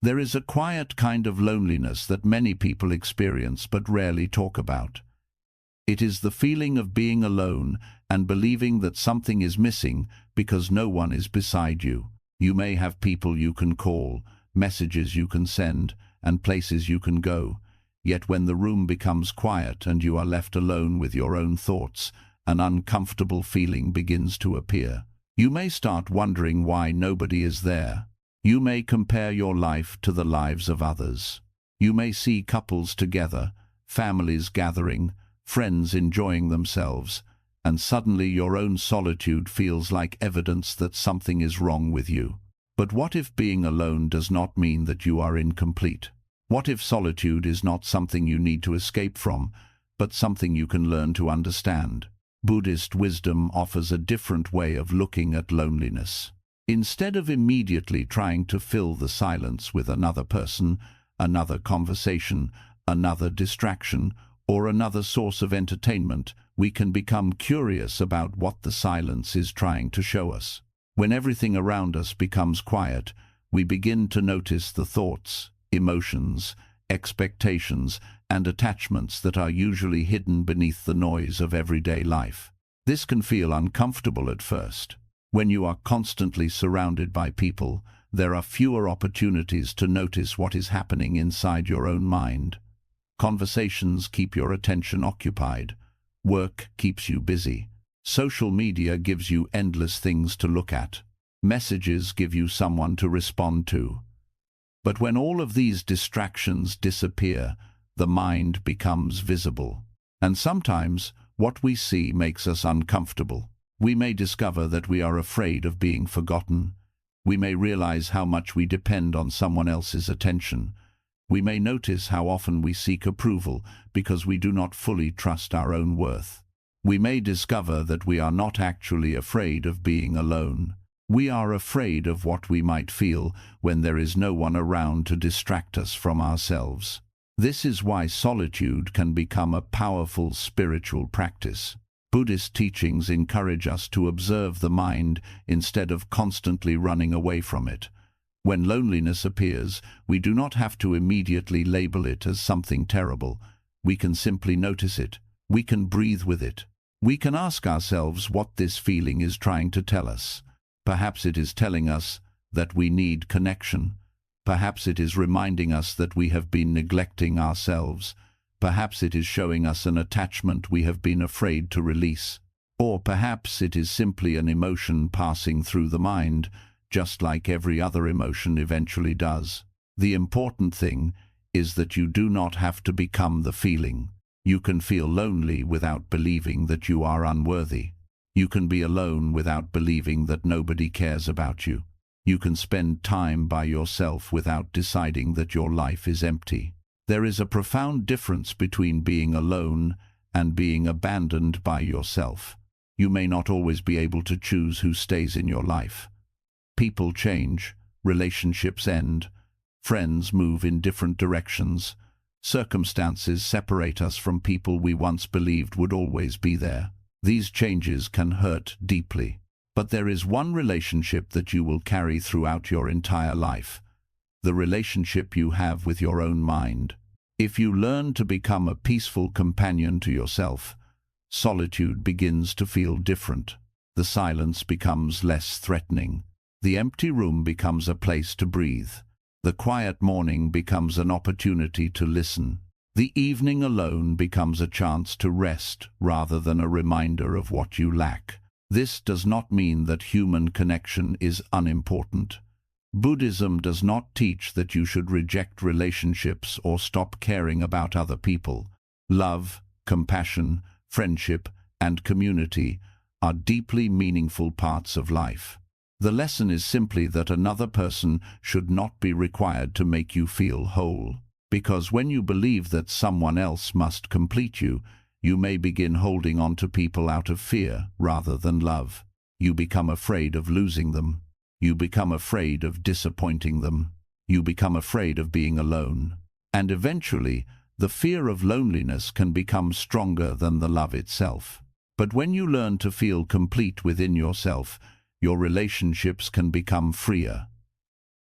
There is a quiet kind of loneliness that many people experience but rarely talk about. It is the feeling of being alone and believing that something is missing because no one is beside you. You may have people you can call, messages you can send, and places you can go. Yet when the room becomes quiet and you are left alone with your own thoughts, an uncomfortable feeling begins to appear. You may start wondering why nobody is there. You may compare your life to the lives of others. You may see couples together, families gathering, friends enjoying themselves, and suddenly your own solitude feels like evidence that something is wrong with you. But what if being alone does not mean that you are incomplete? What if solitude is not something you need to escape from, but something you can learn to understand? Buddhist wisdom offers a different way of looking at loneliness. Instead of immediately trying to fill the silence with another person, another conversation, another distraction, or another source of entertainment, we can become curious about what the silence is trying to show us. When everything around us becomes quiet, we begin to notice the thoughts, emotions, expectations, and attachments that are usually hidden beneath the noise of everyday life. This can feel uncomfortable at first. When you are constantly surrounded by people, there are fewer opportunities to notice what is happening inside your own mind. Conversations keep your attention occupied. Work keeps you busy. Social media gives you endless things to look at. Messages give you someone to respond to. But when all of these distractions disappear, the mind becomes visible. And sometimes what we see makes us uncomfortable. We may discover that we are afraid of being forgotten. We may realize how much we depend on someone else's attention. We may notice how often we seek approval because we do not fully trust our own worth. We may discover that we are not actually afraid of being alone. We are afraid of what we might feel when there is no one around to distract us from ourselves. This is why solitude can become a powerful spiritual practice. Buddhist teachings encourage us to observe the mind instead of constantly running away from it. When loneliness appears, we do not have to immediately label it as something terrible. We can simply notice it. We can breathe with it. We can ask ourselves what this feeling is trying to tell us. Perhaps it is telling us that we need connection. Perhaps it is reminding us that we have been neglecting ourselves. Perhaps it is showing us an attachment we have been afraid to release. Or perhaps it is simply an emotion passing through the mind, just like every other emotion eventually does. The important thing is that you do not have to become the feeling. You can feel lonely without believing that you are unworthy. You can be alone without believing that nobody cares about you. You can spend time by yourself without deciding that your life is empty. There is a profound difference between being alone and being abandoned by yourself. You may not always be able to choose who stays in your life. People change, relationships end, friends move in different directions. Circumstances separate us from people we once believed would always be there. These changes can hurt deeply. But there is one relationship that you will carry throughout your entire life: the relationship you have with your own mind. If you learn to become a peaceful companion to yourself, solitude begins to feel different. The silence becomes less threatening. The empty room becomes a place to breathe. The quiet morning becomes an opportunity to listen. The evening alone becomes a chance to rest rather than a reminder of what you lack. This does not mean that human connection is unimportant. Buddhism does not teach that you should reject relationships or stop caring about other people. Love, compassion, friendship, and community are deeply meaningful parts of life. The lesson is simply that another person should not be required to make you feel whole. Because when you believe that someone else must complete you, you may begin holding on to people out of fear rather than love. You become afraid of losing them. You become afraid of disappointing them. You become afraid of being alone. And eventually, the fear of loneliness can become stronger than the love itself. But when you learn to feel complete within yourself, your relationships can become freer.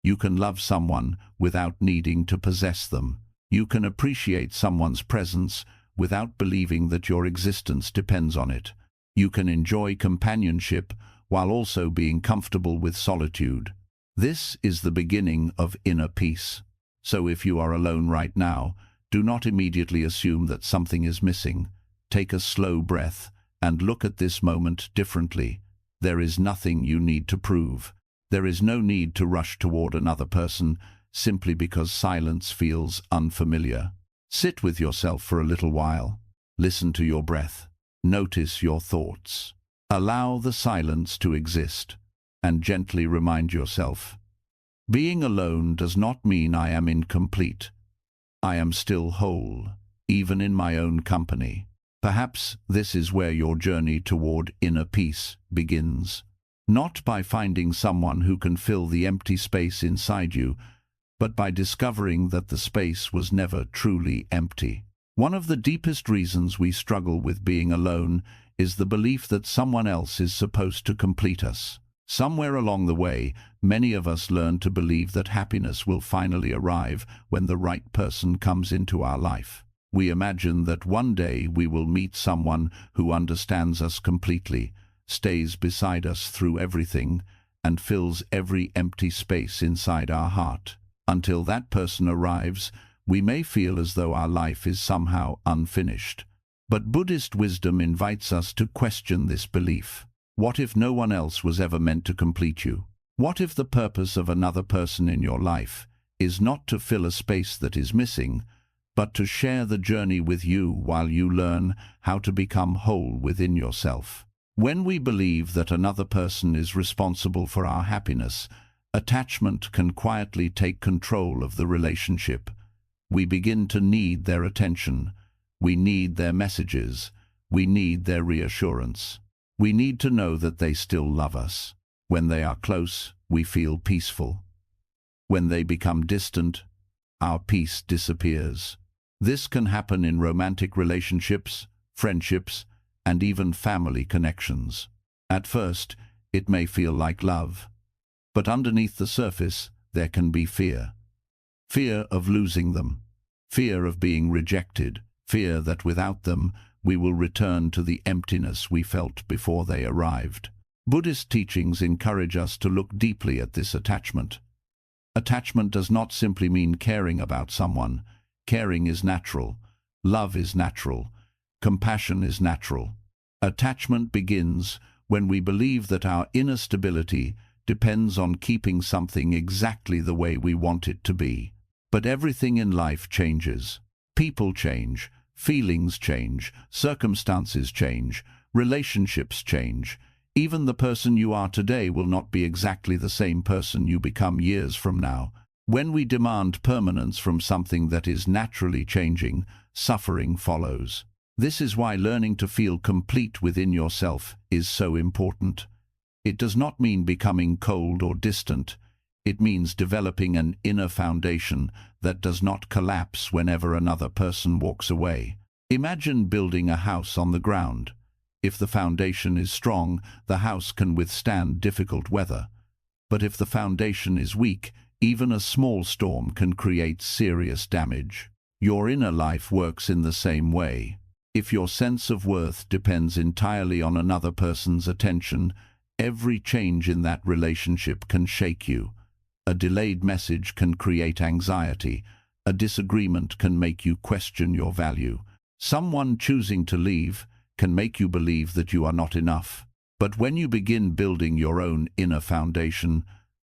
You can love someone without needing to possess them. You can appreciate someone's presence without believing that your existence depends on it. You can enjoy companionship while also being comfortable with solitude. This is the beginning of inner peace. So if you are alone right now, do not immediately assume that something is missing. Take a slow breath and look at this moment differently. There is nothing you need to prove. There is no need to rush toward another person simply because silence feels unfamiliar. Sit with yourself for a little while. Listen to your breath. Notice your thoughts. Allow the silence to exist, and gently remind yourself, being alone does not mean I am incomplete. I am still whole, even in my own company. Perhaps this is where your journey toward inner peace begins. Not by finding someone who can fill the empty space inside you, but by discovering that the space was never truly empty. One of the deepest reasons we struggle with being alone is the belief that someone else is supposed to complete us. Somewhere along the way, many of us learn to believe that happiness will finally arrive when the right person comes into our life. We imagine that one day we will meet someone who understands us completely, stays beside us through everything, and fills every empty space inside our heart. Until that person arrives, we may feel as though our life is somehow unfinished. But Buddhist wisdom invites us to question this belief. What if no one else was ever meant to complete you? What if the purpose of another person in your life is not to fill a space that is missing, but to share the journey with you while you learn how to become whole within yourself? When we believe that another person is responsible for our happiness, attachment can quietly take control of the relationship. We begin to need their attention. We need their messages. We need their reassurance. We need to know that they still love us. When they are close, we feel peaceful. When they become distant, our peace disappears. This can happen in romantic relationships, friendships, and even family connections. At first, it may feel like love, but underneath the surface, there can be fear. Fear of losing them, fear of being rejected, fear that without them, we will return to the emptiness we felt before they arrived. Buddhist teachings encourage us to look deeply at this attachment. Attachment does not simply mean caring about someone. Caring is natural. Love is natural. Compassion is natural. Attachment begins when we believe that our inner stability depends on keeping something exactly the way we want it to be. But everything in life changes. People change. Feelings change, circumstances change, relationships change. Even the person you are today will not be exactly the same person you become years from now. When we demand permanence from something that is naturally changing, suffering follows. This is why learning to feel complete within yourself is so important. It does not mean becoming cold or distant. It means developing an inner foundation that does not collapse whenever another person walks away. Imagine building a house on the ground. If the foundation is strong, the house can withstand difficult weather. But if the foundation is weak, even a small storm can create serious damage. Your inner life works in the same way. If your sense of worth depends entirely on another person's attention, every change in that relationship can shake you. A delayed message can create anxiety. A disagreement can make you question your value. Someone choosing to leave can make you believe that you are not enough. But when you begin building your own inner foundation,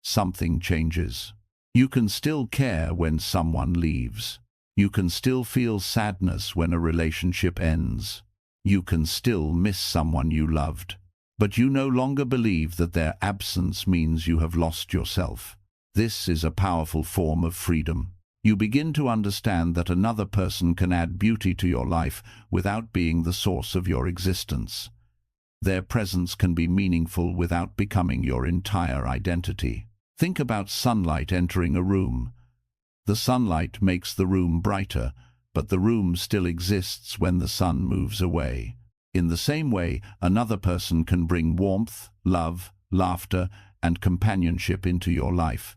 something changes. You can still care when someone leaves. You can still feel sadness when a relationship ends. You can still miss someone you loved. But you no longer believe that their absence means you have lost yourself. This is a powerful form of freedom. You begin to understand that another person can add beauty to your life without being the source of your existence. Their presence can be meaningful without becoming your entire identity. Think about sunlight entering a room. The sunlight makes the room brighter, but the room still exists when the sun moves away. In the same way, another person can bring warmth, love, laughter, and companionship into your life.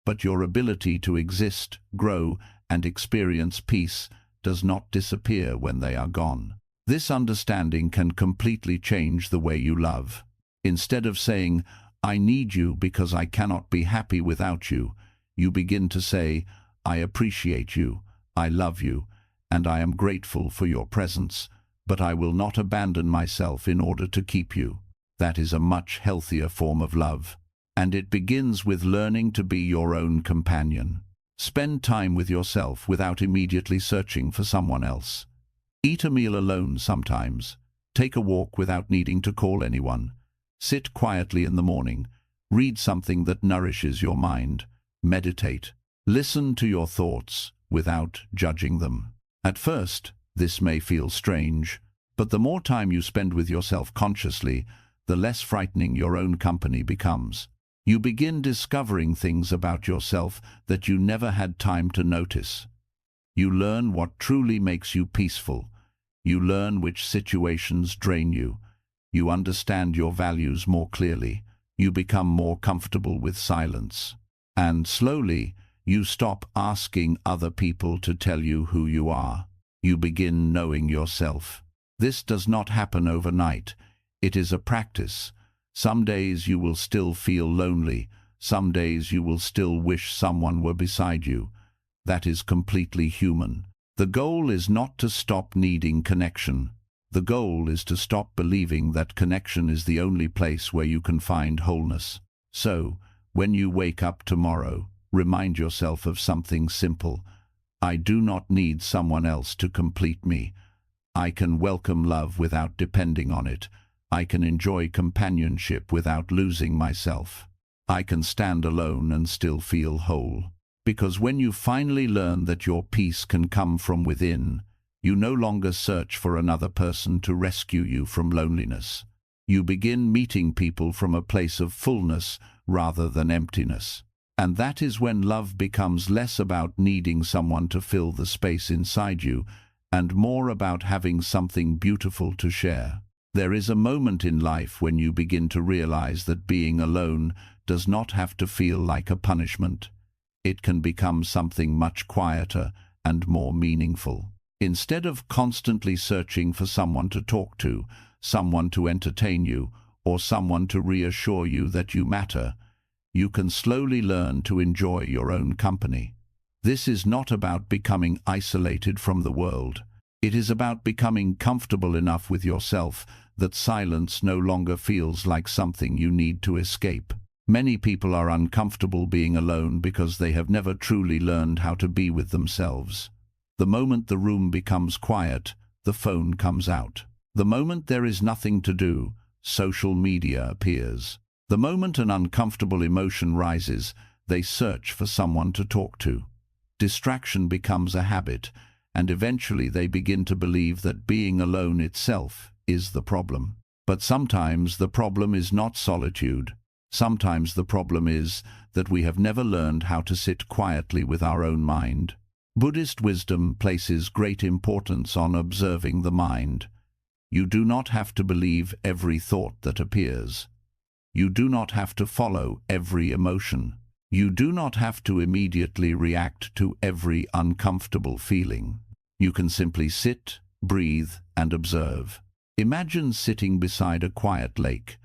but your ability to exist, grow, and experience peace does not disappear when they are gone. This understanding can completely change the way you love. Instead of saying, "I need you because I cannot be happy without you," you begin to say, "I appreciate you, I love you, and I am grateful for your presence, but I will not abandon myself in order to keep you." That is a much healthier form of love. And it begins with learning to be your own companion. Spend time with yourself without immediately searching for someone else. Eat a meal alone sometimes. Take a walk without needing to call anyone. Sit quietly in the morning. Read something that nourishes your mind. Meditate. Listen to your thoughts without judging them. At first, this may feel strange, but the more time you spend with yourself consciously, the less frightening your own company becomes. You begin discovering things about yourself that you never had time to notice. You learn what truly makes you peaceful. You learn which situations drain you. You understand your values more clearly. You become more comfortable with silence. And slowly, you stop asking other people to tell you who you are. You begin knowing yourself. This does not happen overnight. It is a practice. Some days you will still feel lonely. Some days you will still wish someone were beside you. That is completely human. The goal is not to stop needing connection. The goal is to stop believing that connection is the only place where you can find wholeness. So, when you wake up tomorrow, remind yourself of something simple. I do not need someone else to complete me. I can welcome love without depending on it. I can enjoy companionship without losing myself. I can stand alone and still feel whole. Because when you finally learn that your peace can come from within, you no longer search for another person to rescue you from loneliness. You begin meeting people from a place of fullness rather than emptiness. And that is when love becomes less about needing someone to fill the space inside you and more about having something beautiful to share. There is a moment in life when you begin to realize that being alone does not have to feel like a punishment. It can become something much quieter and more meaningful. Instead of constantly searching for someone to talk to, someone to entertain you, or someone to reassure you that you matter, you can slowly learn to enjoy your own company. This is not about becoming isolated from the world. It is about becoming comfortable enough with yourself that silence no longer feels like something you need to escape. Many people are uncomfortable being alone because they have never truly learned how to be with themselves. The moment the room becomes quiet, the phone comes out. The moment there is nothing to do, social media appears. The moment an uncomfortable emotion rises, they search for someone to talk to. Distraction becomes a habit, and eventually they begin to believe that being alone itself is the problem. But sometimes the problem is not solitude. Sometimes the problem is that we have never learned how to sit quietly with our own mind. Buddhist wisdom places great importance on observing the mind. You do not have to believe every thought that appears. You do not have to follow every emotion. You do not have to immediately react to every uncomfortable feeling. You can simply sit, breathe, and observe. Imagine sitting beside a quiet lake.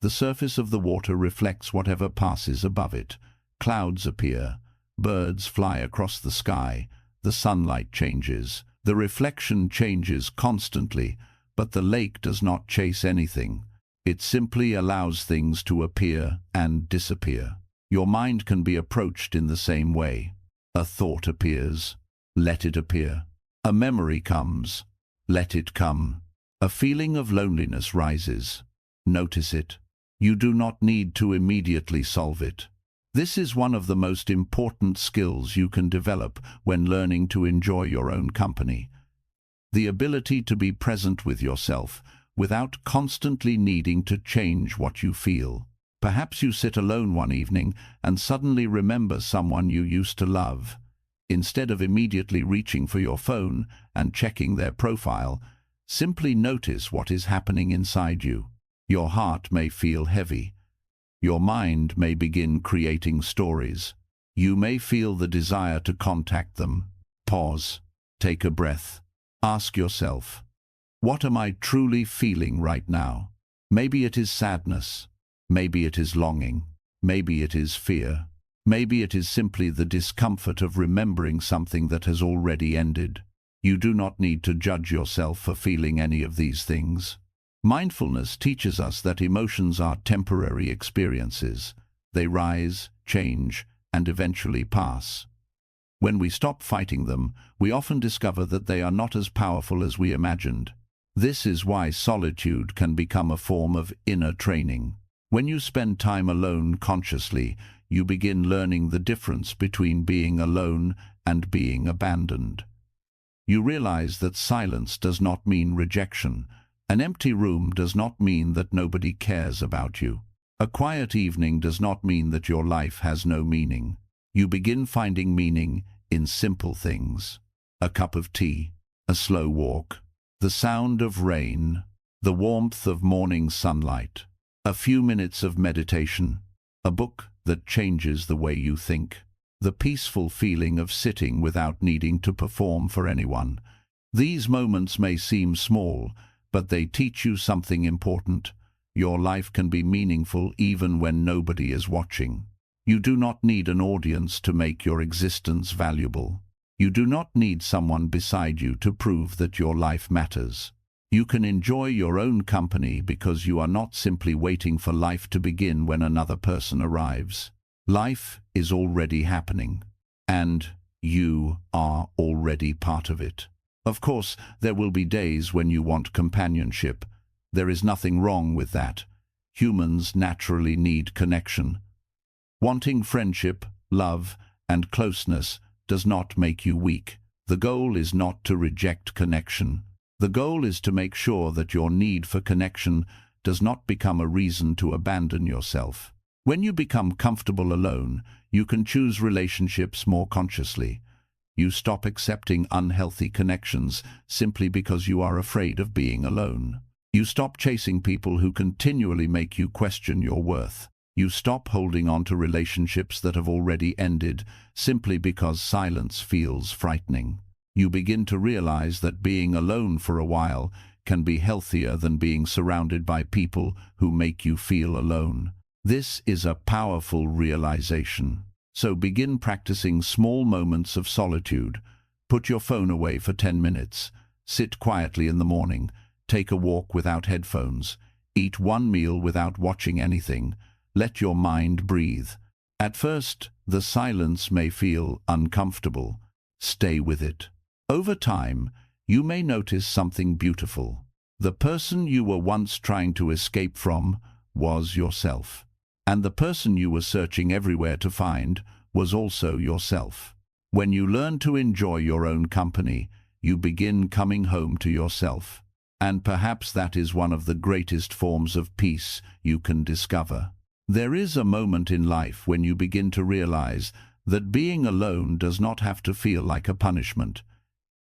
The surface of the water reflects whatever passes above it. Clouds appear. Birds fly across the sky. The sunlight changes. The reflection changes constantly, but the lake does not chase anything. It simply allows things to appear and disappear. Your mind can be approached in the same way. A thought appears. Let it appear. A memory comes. Let it come. A feeling of loneliness rises. Notice it. You do not need to immediately solve it. This is one of the most important skills you can develop when learning to enjoy your own company. The ability to be present with yourself without constantly needing to change what you feel. Perhaps you sit alone one evening and suddenly remember someone you used to love. Instead of immediately reaching for your phone and checking their profile, simply notice what is happening inside you. Your heart may feel heavy. Your mind may begin creating stories. You may feel the desire to contact them. Pause. Take a breath. Ask yourself, what am I truly feeling right now? Maybe it is sadness. Maybe it is longing. Maybe it is fear. Maybe it is simply the discomfort of remembering something that has already ended. You do not need to judge yourself for feeling any of these things. Mindfulness teaches us that emotions are temporary experiences. They rise, change, and eventually pass. When we stop fighting them, we often discover that they are not as powerful as we imagined. This is why solitude can become a form of inner training. When you spend time alone consciously, you begin learning the difference between being alone and being abandoned. You realize that silence does not mean rejection. An empty room does not mean that nobody cares about you. A quiet evening does not mean that your life has no meaning. You begin finding meaning in simple things. A cup of tea, a slow walk, the sound of rain, the warmth of morning sunlight, a few minutes of meditation, a book that changes the way you think, the peaceful feeling of sitting without needing to perform for anyone. These moments may seem small, but they teach you something important. Your life can be meaningful even when nobody is watching. You do not need an audience to make your existence valuable. You do not need someone beside you to prove that your life matters. You can enjoy your own company because you are not simply waiting for life to begin when another person arrives. Life is already happening, and you are already part of it. Of course, there will be days when you want companionship. There is nothing wrong with that. Humans naturally need connection. Wanting friendship, love, and closeness does not make you weak. The goal is not to reject connection. The goal is to make sure that your need for connection does not become a reason to abandon yourself. When you become comfortable alone, you can choose relationships more consciously. You stop accepting unhealthy connections simply because you are afraid of being alone. You stop chasing people who continually make you question your worth. You stop holding on to relationships that have already ended simply because silence feels frightening. You begin to realize that being alone for a while can be healthier than being surrounded by people who make you feel alone. This is a powerful realization. So begin practicing small moments of solitude. Put your phone away for 10 minutes. Sit quietly in the morning. Take a walk without headphones. Eat one meal without watching anything. Let your mind breathe. At first, the silence may feel uncomfortable. Stay with it. Over time, you may notice something beautiful. The person you were once trying to escape from was yourself. And the person you were searching everywhere to find was also yourself. When you learn to enjoy your own company, you begin coming home to yourself. And perhaps that is one of the greatest forms of peace you can discover. There is a moment in life when you begin to realize that being alone does not have to feel like a punishment.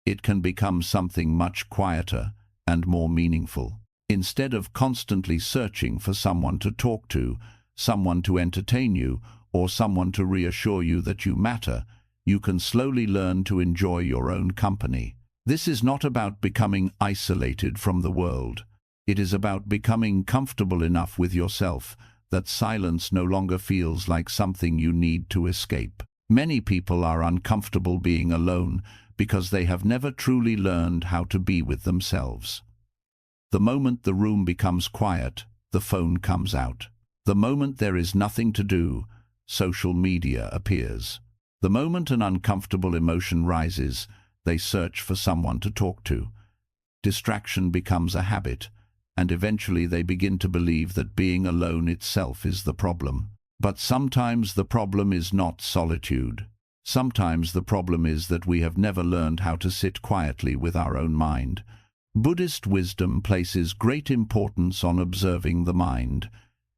It can become something much quieter and more meaningful. Instead of constantly searching for someone to talk to, someone to entertain you, or someone to reassure you that you matter, you can slowly learn to enjoy your own company. This is not about becoming isolated from the world. It is about becoming comfortable enough with yourself that silence no longer feels like something you need to escape. Many people are uncomfortable being alone because they have never truly learned how to be with themselves. The moment the room becomes quiet, the phone comes out. The moment there is nothing to do, social media appears. The moment an uncomfortable emotion rises, they search for someone to talk to. Distraction becomes a habit, and eventually they begin to believe that being alone itself is the problem. But sometimes the problem is not solitude. Sometimes the problem is that we have never learned how to sit quietly with our own mind. Buddhist wisdom places great importance on observing the mind.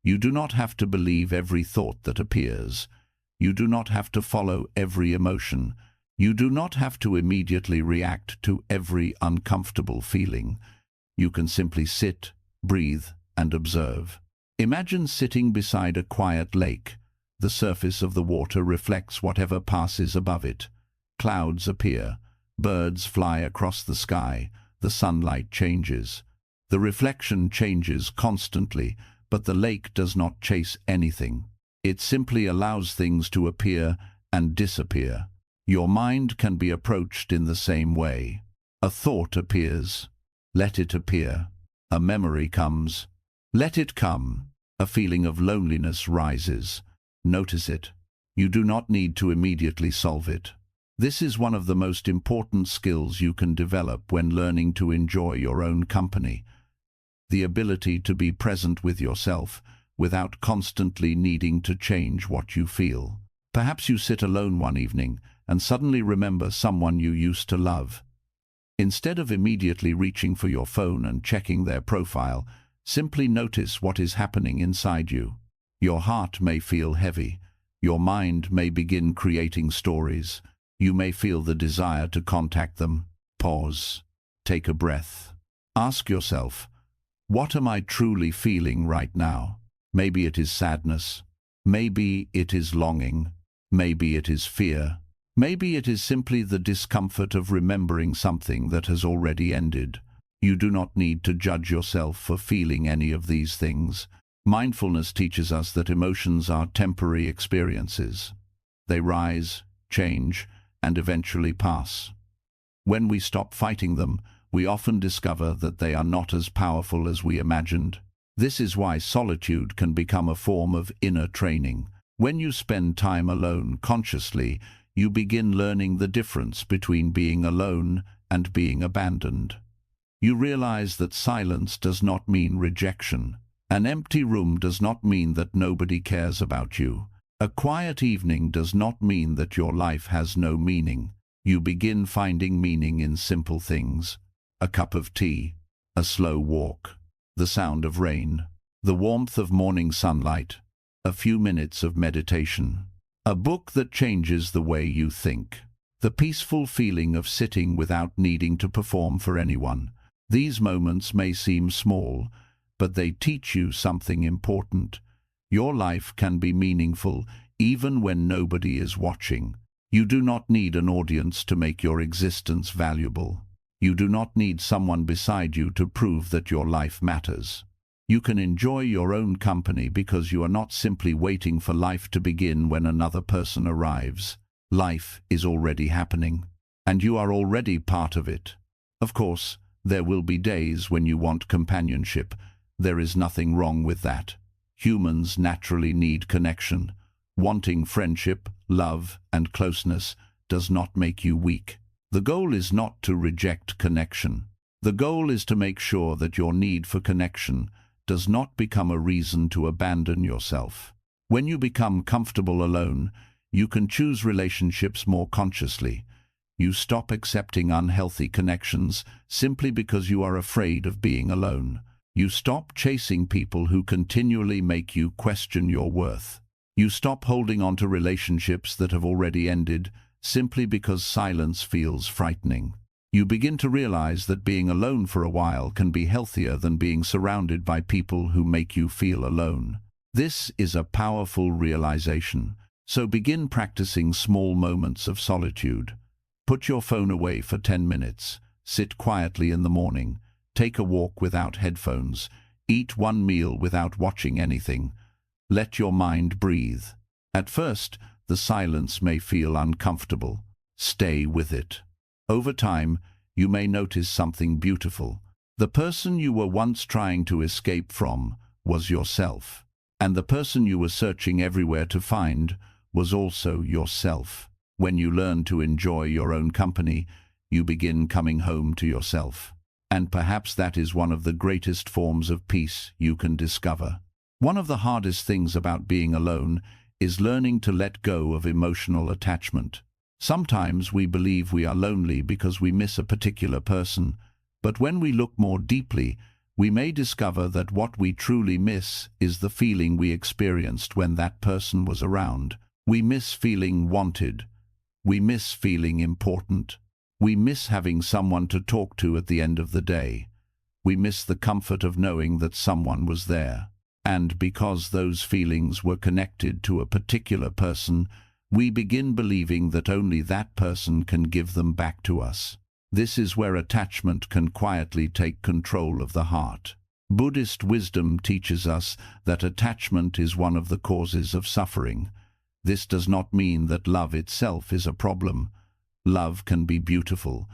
You do not have to believe every thought that appears. You do not have to follow every emotion. You do not have to immediately react to every uncomfortable feeling. You can simply sit, breathe, and observe. Imagine sitting beside a quiet lake. The surface of the water reflects whatever passes above it. Clouds appear. Birds fly across the sky. The sunlight changes. The reflection changes constantly, but the lake does not chase anything. It simply allows things to appear and disappear. Your mind can be approached in the same way. A thought appears. Let it appear. A memory comes. Let it come. A feeling of loneliness rises. Notice it. You do not need to immediately solve it. This is one of the most important skills you can develop when learning to enjoy your own company. The ability to be present with yourself without constantly needing to change what you feel. Perhaps you sit alone one evening and suddenly remember someone you used to love. Instead of immediately reaching for your phone and checking their profile, simply notice what is happening inside you. Your heart may feel heavy. Your mind may begin creating stories. You may feel the desire to contact them. Pause. Take a breath. Ask yourself, what am I truly feeling right now? Maybe it is sadness. Maybe it is longing. Maybe it is fear. Maybe it is simply the discomfort of remembering something that has already ended. You do not need to judge yourself for feeling any of these things. Mindfulness teaches us that emotions are temporary experiences. They rise, change, and eventually pass. When we stop fighting them, we often discover that they are not as powerful as we imagined. This is why solitude can become a form of inner training. When you spend time alone consciously, you begin learning the difference between being alone and being abandoned. You realize that silence does not mean rejection. An empty room does not mean that nobody cares about you. A quiet evening does not mean that your life has no meaning. You begin finding meaning in simple things. A cup of tea, a slow walk, the sound of rain, the warmth of morning sunlight, a few minutes of meditation, a book that changes the way you think, the peaceful feeling of sitting without needing to perform for anyone. These moments may seem small, but they teach you something important. Your life can be meaningful even when nobody is watching. You do not need an audience to make your existence valuable. You do not need someone beside you to prove that your life matters. You can enjoy your own company because you are not simply waiting for life to begin when another person arrives. Life is already happening, and you are already part of it. Of course, there will be days when you want companionship. There is nothing wrong with that. Humans naturally need connection. Wanting friendship, love, and closeness does not make you weak. The goal is not to reject connection. The goal is to make sure that your need for connection does not become a reason to abandon yourself. When you become comfortable alone, you can choose relationships more consciously. You stop accepting unhealthy connections simply because you are afraid of being alone. You stop chasing people who continually make you question your worth. You stop holding on to relationships that have already ended simply because silence feels frightening. You begin to realize that being alone for a while can be healthier than being surrounded by people who make you feel alone. This is a powerful realization, so begin practicing small moments of solitude. Put your phone away for 10 minutes, sit quietly in the morning, take a walk without headphones, eat one meal without watching anything. Let your mind breathe. At first, the silence may feel uncomfortable. Stay with it. Over time, you may notice something beautiful. The person you were once trying to escape from was yourself, and the person you were searching everywhere to find was also yourself. When you learn to enjoy your own company, you begin coming home to yourself. And perhaps that is one of the greatest forms of peace you can discover. One of the hardest things about being alone is learning to let go of emotional attachment. Sometimes we believe we are lonely because we miss a particular person, but when we look more deeply, we may discover that what we truly miss is the feeling we experienced when that person was around. We miss feeling wanted. We miss feeling important. We miss having someone to talk to at the end of the day. We miss the comfort of knowing that someone was there. And because those feelings were connected to a particular person, we begin believing that only that person can give them back to us. This is where attachment can quietly take control of the heart. Buddhist wisdom teaches us that attachment is one of the causes of suffering. This does not mean that love itself is a problem. Love can be beautiful.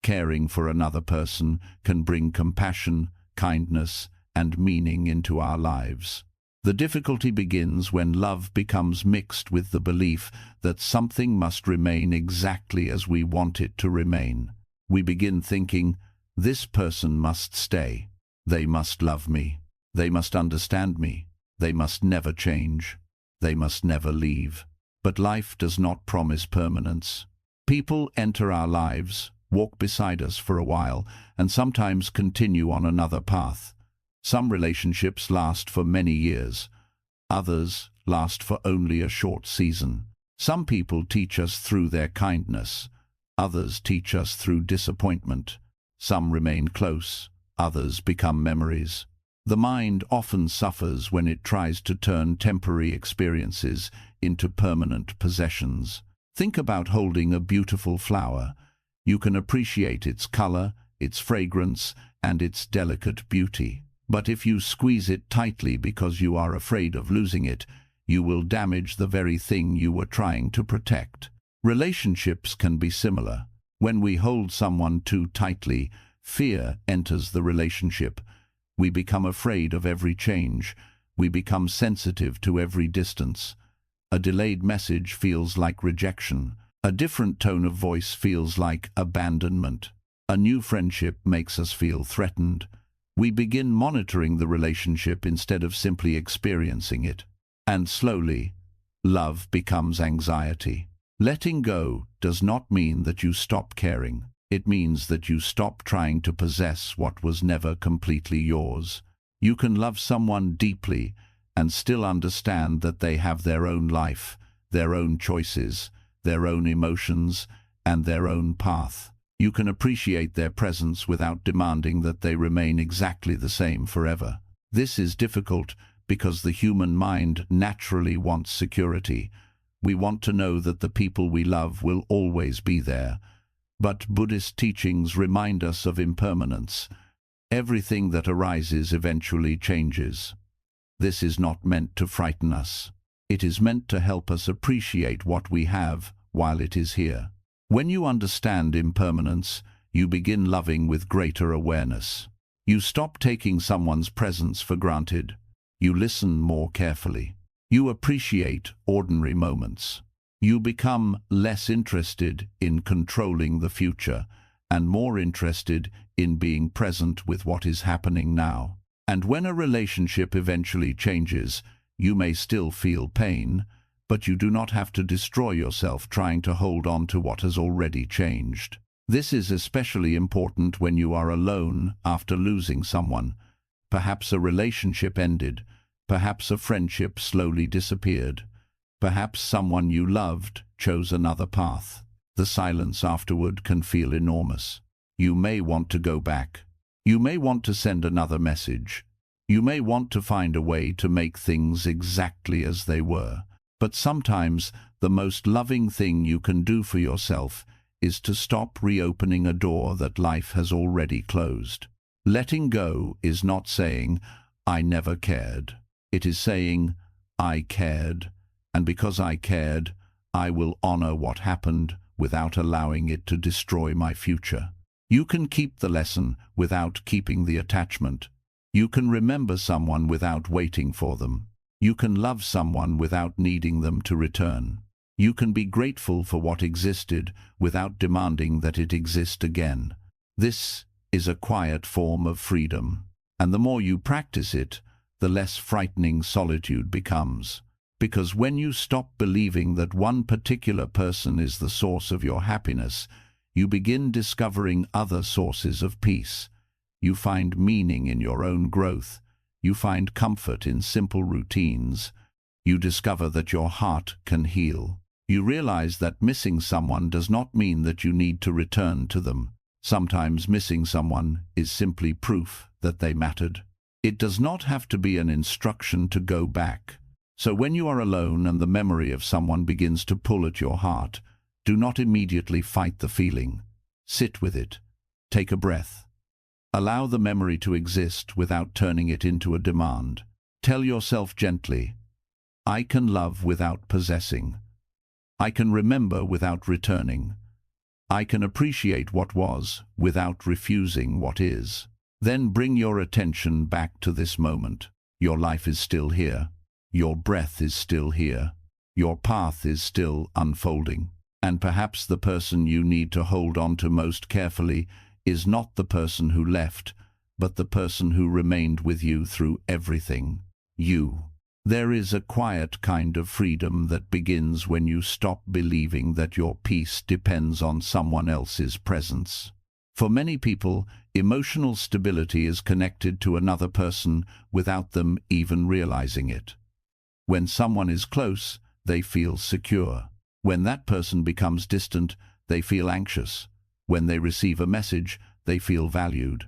Caring for another person can bring compassion, kindness, and meaning into our lives. The difficulty begins when love becomes mixed with the belief that something must remain exactly as we want it to remain. We begin thinking, this person must stay. They must love me. They must understand me. They must never change. They must never leave. But life does not promise permanence. People enter our lives, walk beside us for a while, and sometimes continue on another path. Some relationships last for many years. Others last for only a short season. Some people teach us through their kindness. Others teach us through disappointment. Some remain close. Others become memories. The mind often suffers when it tries to turn temporary experiences into permanent possessions. Think about holding a beautiful flower. You can appreciate its color, its fragrance, and its delicate beauty. But if you squeeze it tightly because you are afraid of losing it, you will damage the very thing you were trying to protect. Relationships can be similar. When we hold someone too tightly, fear enters the relationship. We become afraid of every change. We become sensitive to every distance. A delayed message feels like rejection. A different tone of voice feels like abandonment. A new friendship makes us feel threatened. We begin monitoring the relationship instead of simply experiencing it. And slowly, love becomes anxiety. Letting go does not mean that you stop caring. It means that you stop trying to possess what was never completely yours. You can love someone deeply and still understand that they have their own life, their own choices, their own emotions, and their own path. You can appreciate their presence without demanding that they remain exactly the same forever. This is difficult because the human mind naturally wants security. We want to know that the people we love will always be there. But Buddhist teachings remind us of impermanence. Everything that arises eventually changes. This is not meant to frighten us. It is meant to help us appreciate what we have while it is here. When you understand impermanence, you begin loving with greater awareness. You stop taking someone's presence for granted. You listen more carefully. You appreciate ordinary moments. You become less interested in controlling the future and more interested in being present with what is happening now. And when a relationship eventually changes, you may still feel pain, but you do not have to destroy yourself trying to hold on to what has already changed. This is especially important when you are alone after losing someone. Perhaps a relationship ended. Perhaps a friendship slowly disappeared. Perhaps someone you loved chose another path. The silence afterward can feel enormous. You may want to go back. You may want to send another message. You may want to find a way to make things exactly as they were. But sometimes the most loving thing you can do for yourself is to stop reopening a door that life has already closed. Letting go is not saying, I never cared. It is saying, I cared, and because I cared, I will honor what happened without allowing it to destroy my future. You can keep the lesson without keeping the attachment. You can remember someone without waiting for them. You can love someone without needing them to return. You can be grateful for what existed without demanding that it exist again. This is a quiet form of freedom, and the more you practice it, the less frightening solitude becomes. Because when you stop believing that one particular person is the source of your happiness, you begin discovering other sources of peace. You find meaning in your own growth. You find comfort in simple routines. You discover that your heart can heal. You realize that missing someone does not mean that you need to return to them. Sometimes missing someone is simply proof that they mattered. It does not have to be an instruction to go back. So when you are alone and the memory of someone begins to pull at your heart, do not immediately fight the feeling. Sit with it. Take a breath. Allow the memory to exist without turning it into a demand. Tell yourself gently, I can love without possessing. I can remember without returning. I can appreciate what was without refusing what is. Then bring your attention back to this moment. Your life is still here. Your breath is still here. Your path is still unfolding. And perhaps the person you need to hold on to most carefully is not the person who left, but the person who remained with you through everything. You. There is a quiet kind of freedom that begins when you stop believing that your peace depends on someone else's presence. For many people, emotional stability is connected to another person without them even realizing it. When someone is close, they feel secure. When that person becomes distant, they feel anxious. When they receive a message, they feel valued.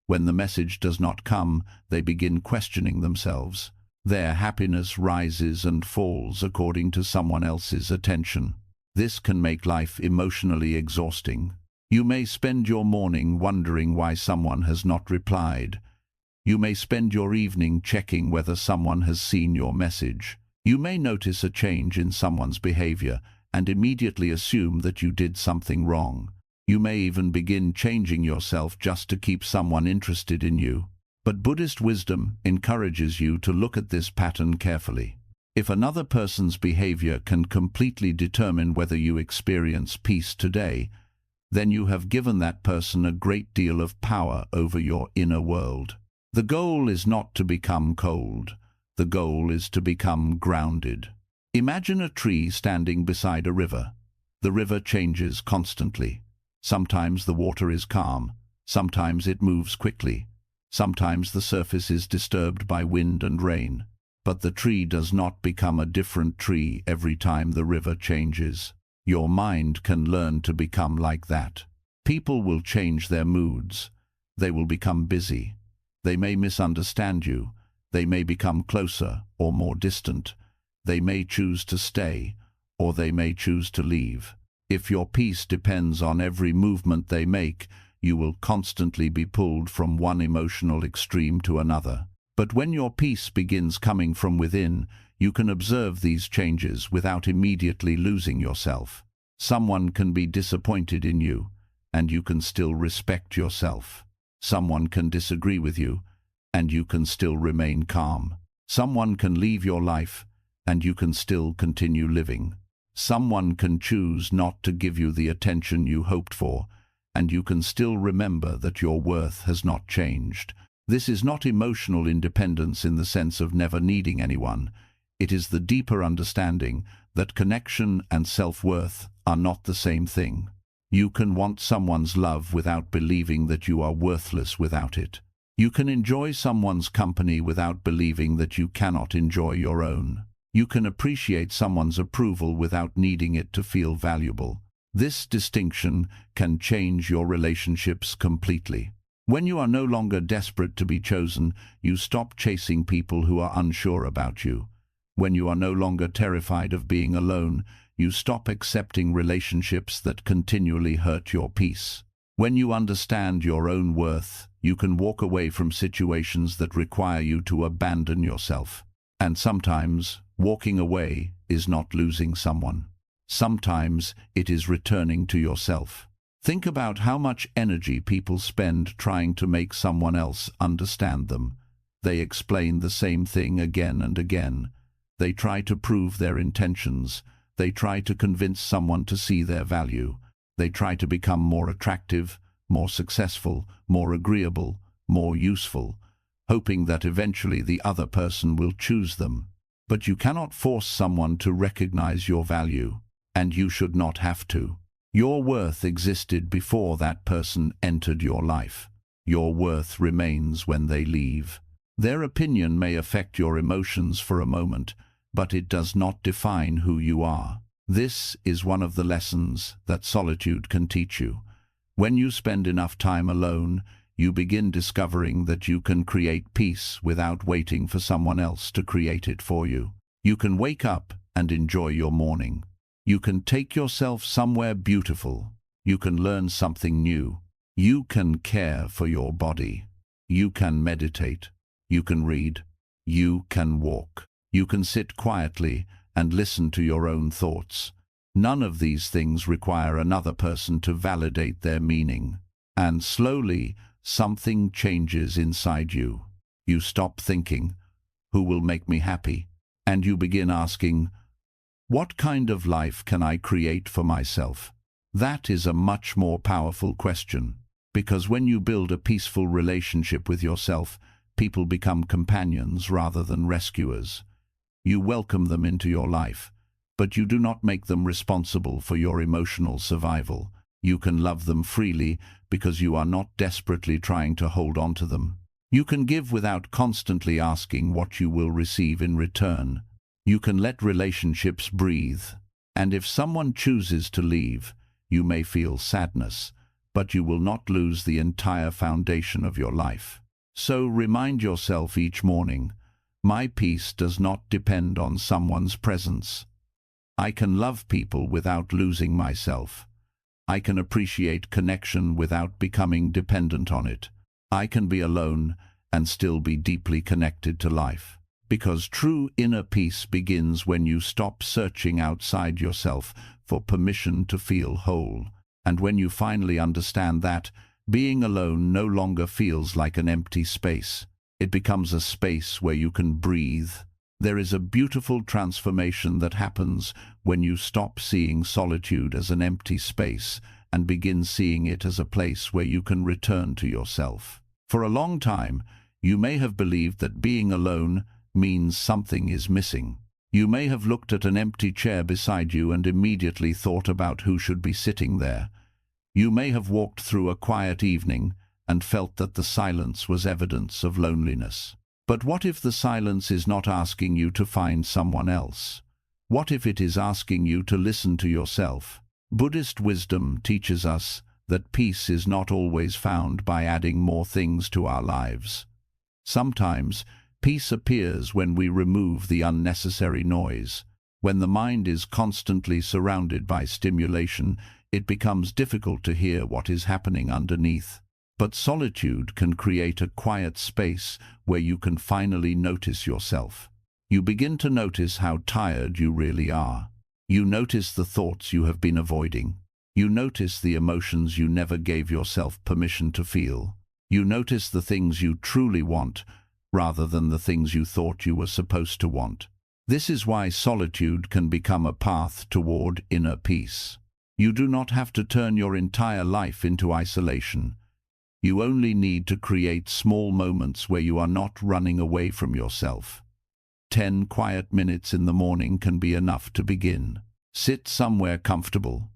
When the message does not come, they begin questioning themselves. Their happiness rises and falls according to someone else's attention. This can make life emotionally exhausting. You may spend your morning wondering why someone has not replied. You may spend your evening checking whether someone has seen your message. You may notice a change in someone's behavior and immediately assume that you did something wrong. You may even begin changing yourself just to keep someone interested in you. But Buddhist wisdom encourages you to look at this pattern carefully. If another person's behavior can completely determine whether you experience peace today, then you have given that person a great deal of power over your inner world. The goal is not to become cold. The goal is to become grounded. Imagine a tree standing beside a river. The river changes constantly. Sometimes the water is calm. Sometimes it moves quickly. Sometimes the surface is disturbed by wind and rain. But the tree does not become a different tree every time the river changes. Your mind can learn to become like that. People will change their moods. They will become busy. They may misunderstand you. They may become closer or more distant. They may choose to stay, or they may choose to leave. If your peace depends on every movement they make, you will constantly be pulled from one emotional extreme to another. But when your peace begins coming from within, you can observe these changes without immediately losing yourself. Someone can be disappointed in you, and you can still respect yourself. Someone can disagree with you, and you can still remain calm. Someone can leave your life, and you can still continue living. Someone can choose not to give you the attention you hoped for, and you can still remember that your worth has not changed. This is not emotional independence in the sense of never needing anyone. It is the deeper understanding that connection and self-worth are not the same thing. You can want someone's love without believing that you are worthless without it. You can enjoy someone's company without believing that you cannot enjoy your own. You can appreciate someone's approval without needing it to feel valuable. This distinction can change your relationships completely. When you are no longer desperate to be chosen, you stop chasing people who are unsure about you. When you are no longer terrified of being alone, you stop accepting relationships that continually hurt your peace. When you understand your own worth, you can walk away from situations that require you to abandon yourself. And sometimes, walking away is not losing someone. Sometimes it is returning to yourself. Think about how much energy people spend trying to make someone else understand them. They explain the same thing again and again. They try to prove their intentions. They try to convince someone to see their value. They try to become more attractive, more successful, more agreeable, more useful, hoping that eventually the other person will choose them. But you cannot force someone to recognize your value, and you should not have to. Your worth existed before that person entered your life. Your worth remains when they leave. Their opinion may affect your emotions for a moment, but it does not define who you are. This is one of the lessons that solitude can teach you. When you spend enough time alone, you begin discovering that you can create peace without waiting for someone else to create it for you. You can wake up and enjoy your morning. You can take yourself somewhere beautiful. You can learn something new. You can care for your body. You can meditate. You can read. You can walk. You can sit quietly and listen to your own thoughts. None of these things require another person to validate their meaning. And slowly, something changes inside you. You stop thinking, "Who will make me happy?" And you begin asking, "What kind of life can I create for myself?" That is a much more powerful question, because when you build a peaceful relationship with yourself, people become companions rather than rescuers. You welcome them into your life, but you do not make them responsible for your emotional survival. You can love them freely because you are not desperately trying to hold on to them. You can give without constantly asking what you will receive in return. You can let relationships breathe. And if someone chooses to leave, you may feel sadness, but you will not lose the entire foundation of your life. So remind yourself each morning, my peace does not depend on someone's presence. I can love people without losing myself. I can appreciate connection without becoming dependent on it. I can be alone and still be deeply connected to life. Because true inner peace begins when you stop searching outside yourself for permission to feel whole. And when you finally understand that, being alone no longer feels like an empty space. It becomes a space where you can breathe. There is a beautiful transformation that happens when you stop seeing solitude as an empty space and begin seeing it as a place where you can return to yourself. For a long time, you may have believed that being alone means something is missing. You may have looked at an empty chair beside you and immediately thought about who should be sitting there. You may have walked through a quiet evening and felt that the silence was evidence of loneliness. But what if the silence is not asking you to find someone else? What if it is asking you to listen to yourself? Buddhist wisdom teaches us that peace is not always found by adding more things to our lives. Sometimes, peace appears when we remove the unnecessary noise. When the mind is constantly surrounded by stimulation, it becomes difficult to hear what is happening underneath. But solitude can create a quiet space where you can finally notice yourself. You begin to notice how tired you really are. You notice the thoughts you have been avoiding. You notice the emotions you never gave yourself permission to feel. You notice the things you truly want, rather than the things you thought you were supposed to want. This is why solitude can become a path toward inner peace. You do not have to turn your entire life into isolation. You only need to create small moments where you are not running away from yourself. 10 quiet minutes in the morning can be enough to begin. Sit somewhere comfortable.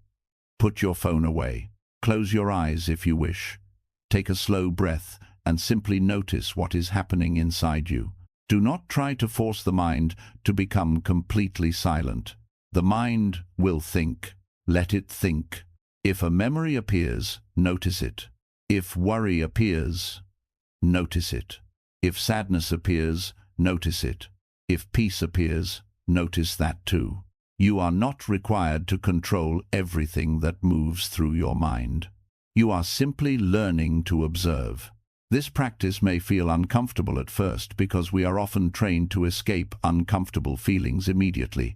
Put your phone away. Close your eyes if you wish. Take a slow breath and simply notice what is happening inside you. Do not try to force the mind to become completely silent. The mind will think. Let it think. If a memory appears, notice it. If worry appears, notice it. If sadness appears, notice it. If peace appears, notice that too. You are not required to control everything that moves through your mind. You are simply learning to observe. This practice may feel uncomfortable at first because we are often trained to escape uncomfortable feelings immediately.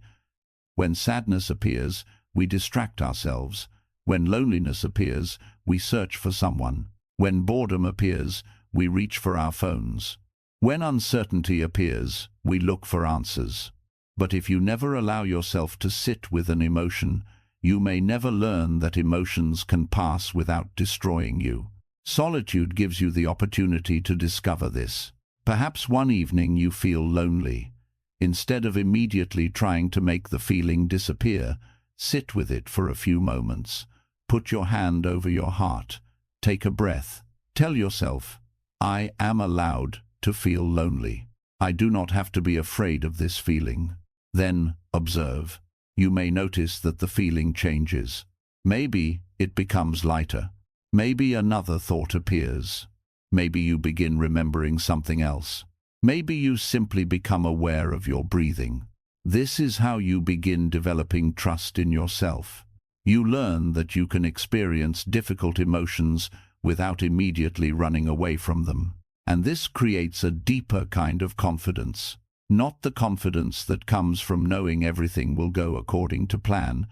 When sadness appears, we distract ourselves. When loneliness appears, we search for someone. When boredom appears, we reach for our phones. When uncertainty appears, we look for answers. But if you never allow yourself to sit with an emotion, you may never learn that emotions can pass without destroying you. Solitude gives you the opportunity to discover this. Perhaps one evening you feel lonely. Instead of immediately trying to make the feeling disappear, sit with it for a few moments. Put your hand over your heart. Take a breath. Tell yourself, I am allowed to feel lonely. I do not have to be afraid of this feeling. Then observe. You may notice that the feeling changes. Maybe it becomes lighter. Maybe another thought appears. Maybe you begin remembering something else. Maybe you simply become aware of your breathing. This is how you begin developing trust in yourself. You learn that you can experience difficult emotions without immediately running away from them. And this creates a deeper kind of confidence. Not the confidence that comes from knowing everything will go according to plan,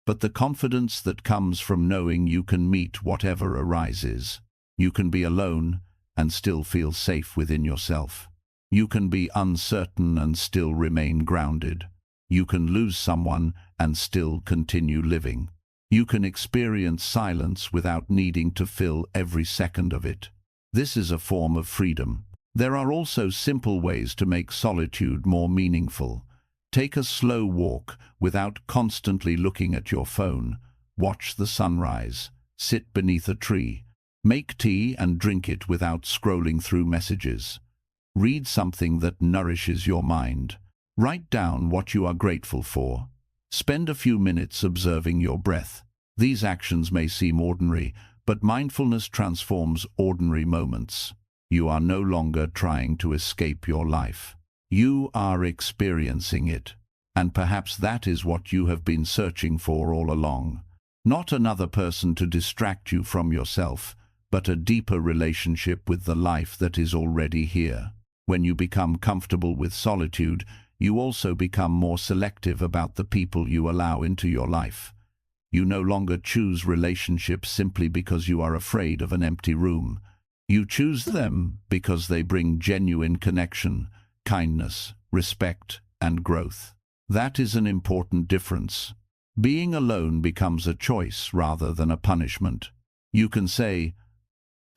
but the confidence that comes from knowing you can meet whatever arises. You can be alone and still feel safe within yourself. You can be uncertain and still remain grounded. You can lose someone and still continue living. You can experience silence without needing to fill every second of it. This is a form of freedom. There are also simple ways to make solitude more meaningful. Take a slow walk without constantly looking at your phone. Watch the sunrise. Sit beneath a tree. Make tea and drink it without scrolling through messages. Read something that nourishes your mind. Write down what you are grateful for. Spend a few minutes observing your breath. These actions may seem ordinary, but mindfulness transforms ordinary moments. You are no longer trying to escape your life. You are experiencing it. And perhaps that is what you have been searching for all along. Not another person to distract you from yourself, but a deeper relationship with the life that is already here. When you become comfortable with solitude, you also become more selective about the people you allow into your life. You no longer choose relationships simply because you are afraid of an empty room. You choose them because they bring genuine connection, kindness, respect, and growth. That is an important difference. Being alone becomes a choice rather than a punishment. You can say,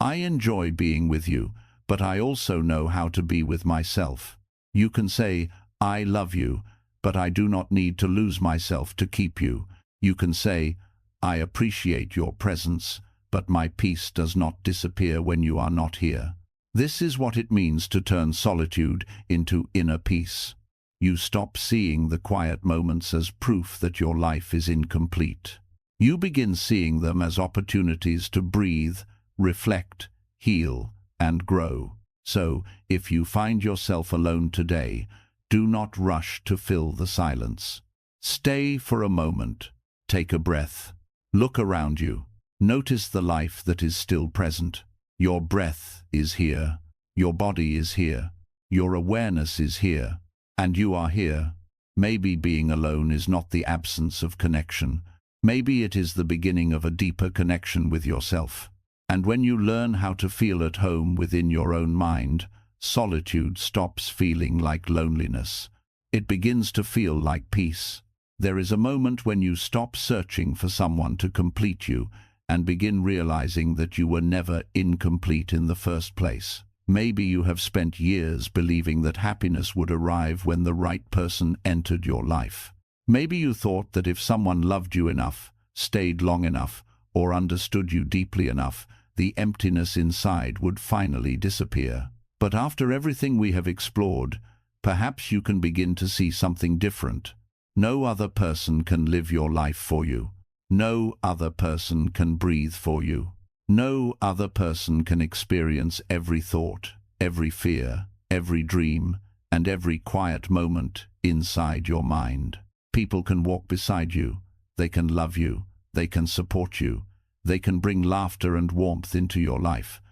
"I enjoy being with you, but I also know how to be with myself." You can say, "I love you, but I do not need to lose myself to keep you." You can say, "I appreciate your presence, but my peace does not disappear when you are not here." This is what it means to turn solitude into inner peace. You stop seeing the quiet moments as proof that your life is incomplete. You begin seeing them as opportunities to breathe, reflect, heal, and grow. So, if you find yourself alone today, do not rush to fill the silence. Stay for a moment. Take a breath. Look around you. Notice the life that is still present. Your breath is here. Your body is here. Your awareness is here. And you are here. Maybe being alone is not the absence of connection. Maybe it is the beginning of a deeper connection with yourself. And when you learn how to feel at home within your own mind, solitude stops feeling like loneliness. It begins to feel like peace. There is a moment when you stop searching for someone to complete you and begin realizing that you were never incomplete in the first place. Maybe you have spent years believing that happiness would arrive when the right person entered your life. Maybe you thought that if someone loved you enough, stayed long enough, or understood you deeply enough, the emptiness inside would finally disappear. But after everything we have explored, perhaps you can begin to see something different. No other person can live your life for you. No other person can breathe for you. No other person can experience every thought, every fear, every dream, and every quiet moment inside your mind. People can walk beside you. They can love you. They can support you. They can bring laughter and warmth into your life.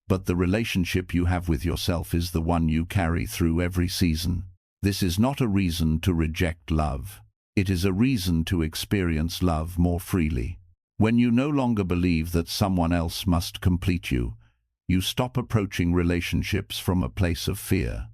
But the relationship you have with yourself is the one you carry through every season. This is not a reason to reject love. It is a reason to experience love more freely. When you no longer believe that someone else must complete you, you stop approaching relationships from a place of fear.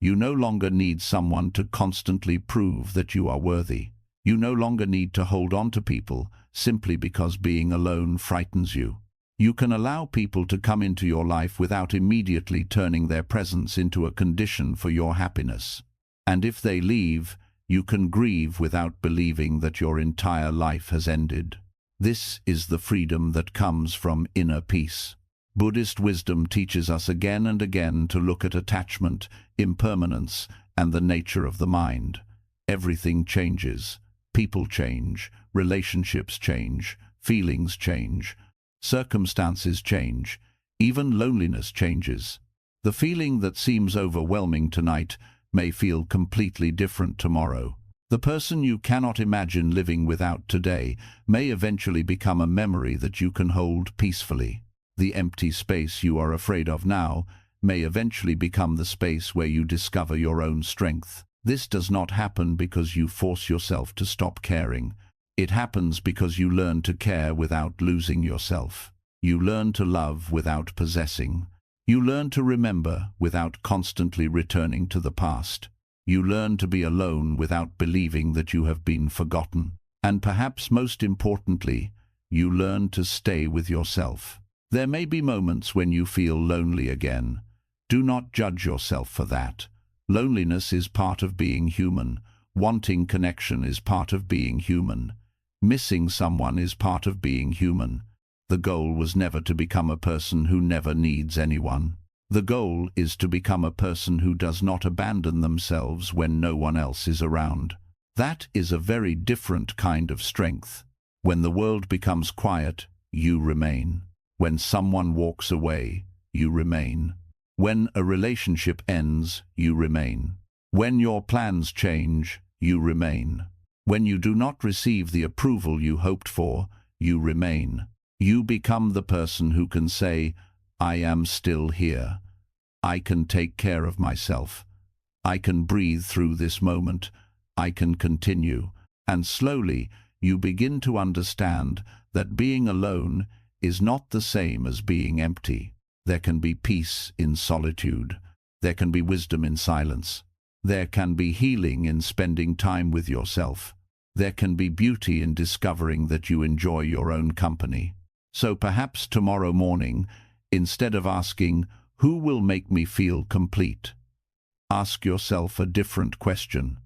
You no longer need someone to constantly prove that you are worthy. You no longer need to hold on to people simply because being alone frightens you. You can allow people to come into your life without immediately turning their presence into a condition for your happiness. And if they leave, you can grieve without believing that your entire life has ended. This is the freedom that comes from inner peace. Buddhist wisdom teaches us again and again to look at attachment, impermanence, and the nature of the mind. Everything changes. People change, relationships change, feelings change, circumstances change. Even loneliness changes. The feeling that seems overwhelming tonight may feel completely different tomorrow. The person you cannot imagine living without today may eventually become a memory that you can hold peacefully. The empty space you are afraid of now may eventually become the space where you discover your own strength. This does not happen because you force yourself to stop caring. It happens because you learn to care without losing yourself. You learn to love without possessing. You learn to remember without constantly returning to the past. You learn to be alone without believing that you have been forgotten. And perhaps most importantly, you learn to stay with yourself. There may be moments when you feel lonely again. Do not judge yourself for that. Loneliness is part of being human. Wanting connection is part of being human. Missing someone is part of being human. The goal was never to become a person who never needs anyone. The goal is to become a person who does not abandon themselves when no one else is around. That is a very different kind of strength. When the world becomes quiet, you remain. When someone walks away, you remain. When a relationship ends, you remain. When your plans change, you remain. When you do not receive the approval you hoped for, you remain. You become the person who can say, I am still here. I can take care of myself. I can breathe through this moment. I can continue. And slowly, you begin to understand that being alone is not the same as being empty. There can be peace in solitude. There can be wisdom in silence. There can be healing in spending time with yourself. There can be beauty in discovering that you enjoy your own company. So perhaps tomorrow morning, instead of asking, who will make me feel complete? Ask yourself a different question.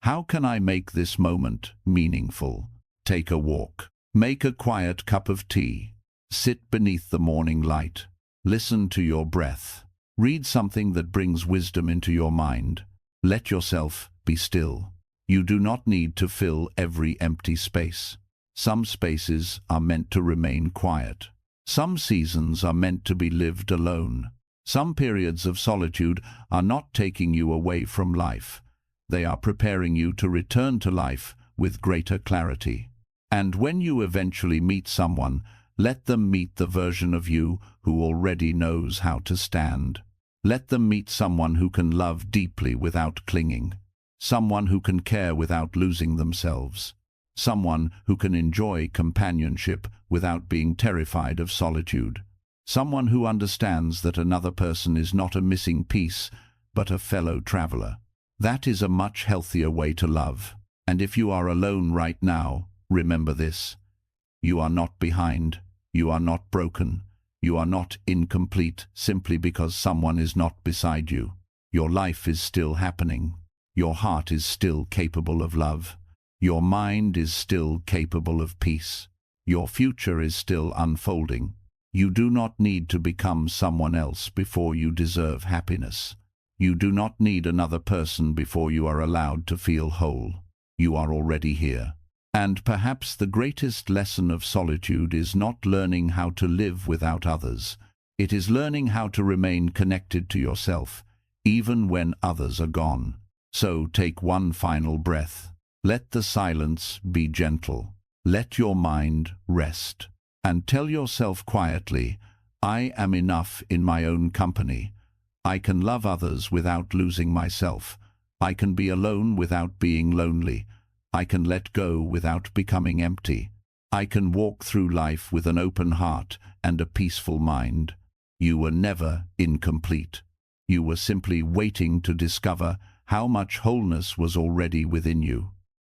How can I make this moment meaningful? Take a walk. Make a quiet cup of tea. Sit beneath the morning light. Listen to your breath. Read something that brings wisdom into your mind. Let yourself be still. You do not need to fill every empty space. Some spaces are meant to remain quiet. Some seasons are meant to be lived alone. Some periods of solitude are not taking you away from life. They are preparing you to return to life with greater clarity. And when you eventually meet someone, let them meet the version of you who already knows how to stand. Let them meet someone who can love deeply without clinging. Someone who can care without losing themselves. Someone who can enjoy companionship without being terrified of solitude. Someone who understands that another person is not a missing piece, but a fellow traveler. That is a much healthier way to love. And if you are alone right now, remember this. You are not behind. You are not broken. You are not incomplete simply because someone is not beside you. Your life is still happening. Your heart is still capable of love. Your mind is still capable of peace. Your future is still unfolding. You do not need to become someone else before you deserve happiness. You do not need another person before you are allowed to feel whole. You are already here. And perhaps the greatest lesson of solitude is not learning how to live without others. It is learning how to remain connected to yourself, even when others are gone. So take one final breath. Let the silence be gentle. Let your mind rest. And tell yourself quietly, I am enough in my own company. I can love others without losing myself. I can be alone without being lonely. I can let go without becoming empty. I can walk through life with an open heart and a peaceful mind. You were never incomplete. You were simply waiting to discover how much wholeness was already within you.